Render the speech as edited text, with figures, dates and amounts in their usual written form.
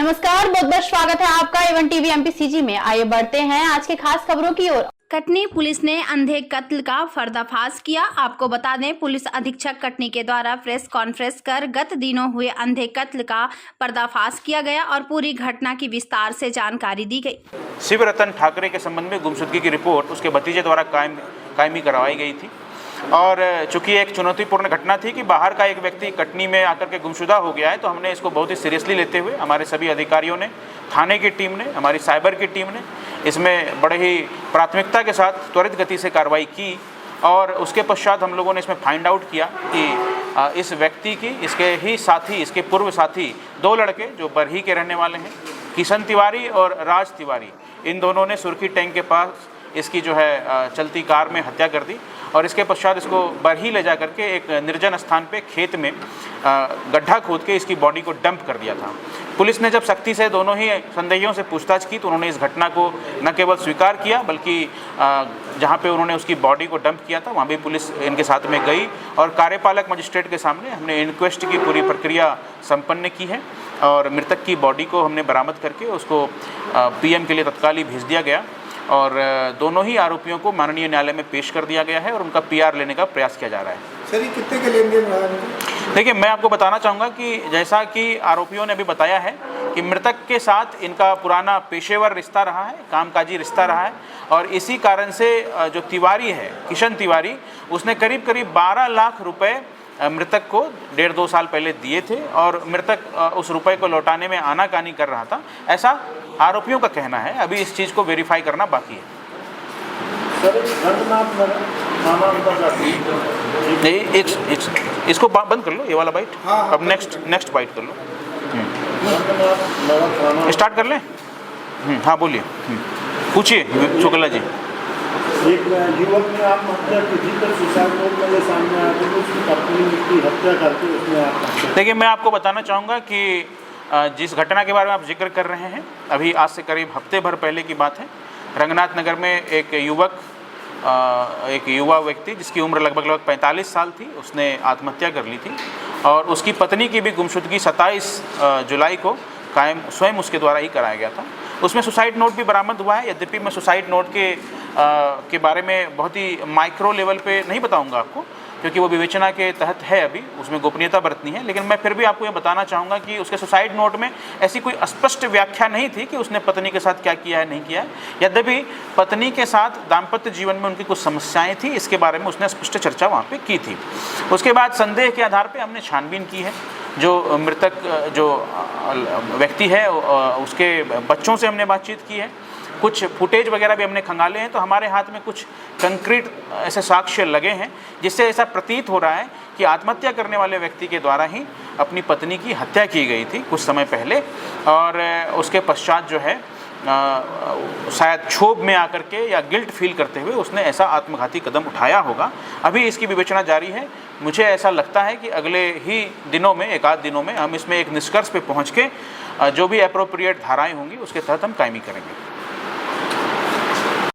नमस्कार, बहुत बहुत स्वागत है आपका एवन टीवी एमपीसीजी में। आइए बढ़ते हैं आज के खास खबरों की ओर। कटनी पुलिस ने अंधे कत्ल का पर्दाफाश किया। आपको बता दें, पुलिस अधीक्षक कटनी के द्वारा प्रेस कॉन्फ्रेंस कर गत दिनों हुए अंधे कत्ल का पर्दाफाश किया गया और पूरी घटना की विस्तार से जानकारी दी गई। शिव रतन ठाकरे के संबंध में गुमशुदगी की रिपोर्ट उसके भतीजे द्वारा कायमी करवाई गई थी और चूंकि एक चुनौतीपूर्ण घटना थी कि बाहर का एक व्यक्ति कटनी में आकर के गुमशुदा हो गया है, तो हमने इसको बहुत ही सीरियसली लेते हुए हमारे सभी अधिकारियों ने, थाने की टीम ने, हमारी साइबर की टीम ने इसमें बड़े ही प्राथमिकता के साथ त्वरित गति से कार्रवाई की और उसके पश्चात हम लोगों ने इसमें फाइंड आउट किया कि इस व्यक्ति की, इसके ही साथी, इसके पूर्व साथी 2 लड़के जो बरही के रहने वाले हैं, किशन तिवारी और राज तिवारी, इन दोनों ने सुर्खी टैंक के पास इसकी जो है चलती कार में हत्या कर दी और इसके पश्चात इसको बरही ले जा करके एक निर्जन स्थान पे खेत में गड्ढा खोद के इसकी बॉडी को डंप कर दिया था। पुलिस ने जब सख्ती से दोनों ही संदेहियों से पूछताछ की तो उन्होंने इस घटना को न केवल स्वीकार किया बल्कि जहाँ पे उन्होंने उसकी बॉडी को डंप किया था वहाँ भी पुलिस इनके साथ में गई और कार्यपालक मजिस्ट्रेट के सामने हमने इंक्वेस्ट की पूरी प्रक्रिया संपन्न की है और मृतक की बॉडी को हमने बरामद करके उसको पीएम के लिए तत्काल ही भेज दिया गया और दोनों ही आरोपियों को माननीय न्यायालय में पेश कर दिया गया है और उनका पीआर लेने का प्रयास किया जा रहा है। सर, ये कितने के लेन देन रहा है? देखिए, मैं आपको बताना चाहूँगा कि जैसा कि आरोपियों ने अभी बताया है कि मृतक के साथ इनका पुराना पेशेवर रिश्ता रहा है, कामकाजी रिश्ता रहा है और इसी कारण से जो तिवारी है, किशन तिवारी, उसने करीब करीब 12 लाख रुपए मृतक को 1.5-2 साल पहले दिए थे और मृतक उस रुपए को लौटाने में आनाकानी कर रहा था, ऐसा आरोपियों का कहना है। अभी इस चीज़ को वेरीफाई करना बाकी है। नहीं, इसको बंद कर लो, ये वाला बाइट। अब नेक्स्ट बाइट कर लो। स्टार्ट कर लें? हाँ, बोलिए, पूछिए शुक्ला जी। एक युवक ने आत्महत्या की थी, तो सुसाइड नोट मेरे सामने आया तो उसकी पत्नी की हत्या करके उसने आत्महत्या। देखिए, मैं आपको बताना चाहूँगा कि जिस घटना के बारे में आप जिक्र कर रहे हैं, अभी आज से करीब हफ्ते भर पहले की बात है। रंगनाथ नगर में एक युवा व्यक्ति जिसकी उम्र लगभग 45 साल थी, उसने आत्महत्या कर ली थी और उसकी पत्नी की भी गुमशुदगी 27 जुलाई को कायम स्वयं उसके द्वारा ही कराया गया था। उसमें सुसाइड नोट भी बरामद हुआ है। यद्यपि मैं सुसाइड नोट के बारे में बहुत ही माइक्रो लेवल पे नहीं बताऊंगा आपको, क्योंकि वो विवेचना के तहत है, अभी उसमें गोपनीयता बरतनी है, लेकिन मैं फिर भी आपको ये बताना चाहूँगा कि उसके सुसाइड नोट में ऐसी कोई स्पष्ट व्याख्या नहीं थी कि उसने पत्नी के साथ क्या किया है, नहीं किया है। यद्यपि पत्नी के साथ दाम्पत्य जीवन में उनकी कुछ समस्याएं थी, इसके बारे में उसने स्पष्ट चर्चा वहाँ पे की थी। उसके बाद संदेह के आधार पर हमने छानबीन की है। जो मृतक जो व्यक्ति है उसके बच्चों से हमने बातचीत की है, कुछ फुटेज वगैरह भी हमने खंगाले हैं, तो हमारे हाथ में कुछ कंक्रीट ऐसे साक्ष्य लगे हैं जिससे ऐसा प्रतीत हो रहा है कि आत्महत्या करने वाले व्यक्ति के द्वारा ही अपनी पत्नी की हत्या की गई थी कुछ समय पहले और उसके पश्चात जो है शायद क्षोभ में आकर के या गिल्ट फील करते हुए उसने ऐसा आत्मघाती कदम उठाया होगा। अभी इसकी विवेचना जारी है। मुझे ऐसा लगता है कि अगले ही दिनों में, एक आध दिनों में हम इसमें एक निष्कर्ष पे पहुंच के जो भी एप्रोप्रिएट धाराएं होंगी उसके तहत हम कायमी करेंगे।